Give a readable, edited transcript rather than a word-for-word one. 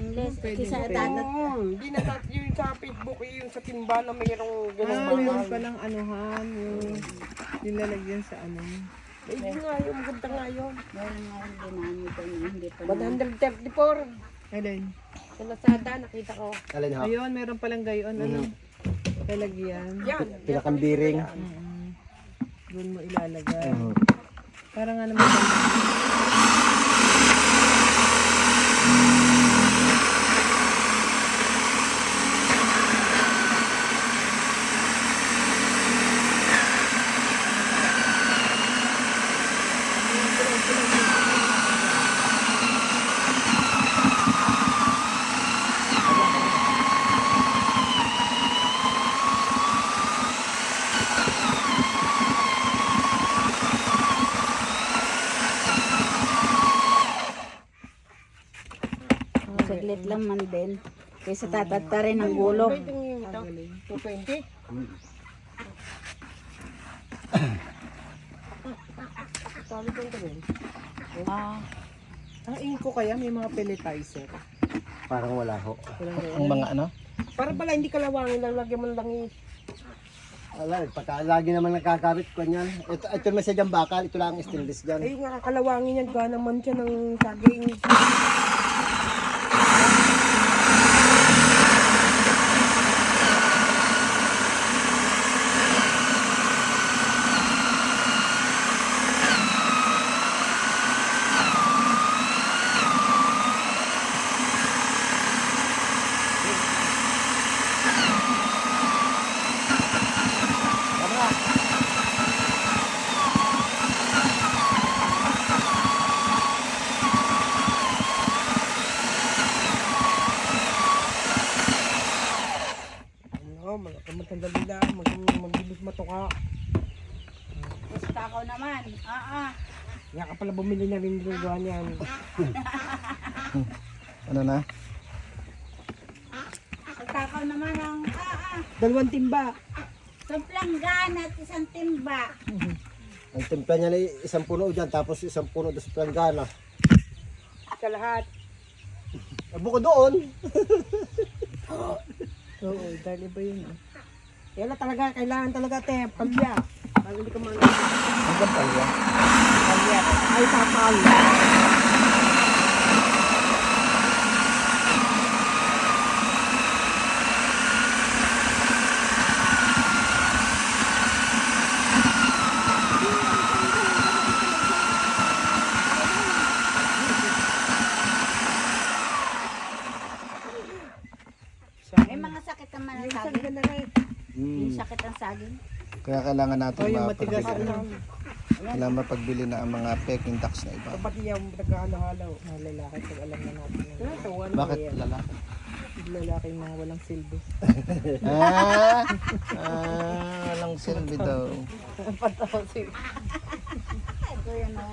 stainless. Kisa pwede. dadat. Hindi na yung sa Facebook, yung sa timba na mayroong ganang Meron bakal. palang anuhan, yung nilalagyan sa ano. Eh, yun nga, yung maganda nga yun. Meron nga yung ginamit doon. Hindi pa na. 134. Alin? Sa Lazada, nakita ko. Alin ho? Ayun, meron palang gayon, ano. Lalagyan. Yan. Pinakambiring. Doon mo ilalagay. Oo. Para nga naman. Saglit lang man din. Kaysa tatatarin ng gulong. Pwede yung ito. 220. Sabi ko ito rin. Ah, Ang inko kaya may mga pelletizer. Parang wala ho. Walang gayon. Ang mga ano? Para pala hindi kalawangin lang, lagyan mo ng langis. Wala, pagka lagi naman nagkakabit ko niyan. Ito naman siya dyan bakal, ito lang ang stainless dyan. Ay, nga kalawangin yan, gawa naman siya ng saging. Ano, matandali lang, magbilis matuka. basta ako naman. Nga ka pala bumili na rin yung gawa niyan. Ano na? Basta ako naman ang 2 timba. suplanggan at isang timba. Ang timpla niya na isang puno dyan, tapos isang puno doon sa planggana. Sa lahat. Bukod doon. Oo, dali ba yun? Yan na talaga, kailangan talaga te, palya. Para hindi ka man. Hanggang palya. Palya. Ay, tapal. May mga sakit naman ang Minsan saging. ka na rin. Yung sakit ang saging. Kaya kailangan natin Oh, yung matigas mapagbili. ano. Kailangan mapagbili na ang mga peking ducks na iba. Kapag yung nagkahalo-halo. Mga lalaki, pag alam na natin. Ano ito? Bakit lalaki? Lalaki yung mga walang silbi. Walang silbi daw. Pataw si Ay, kuya na.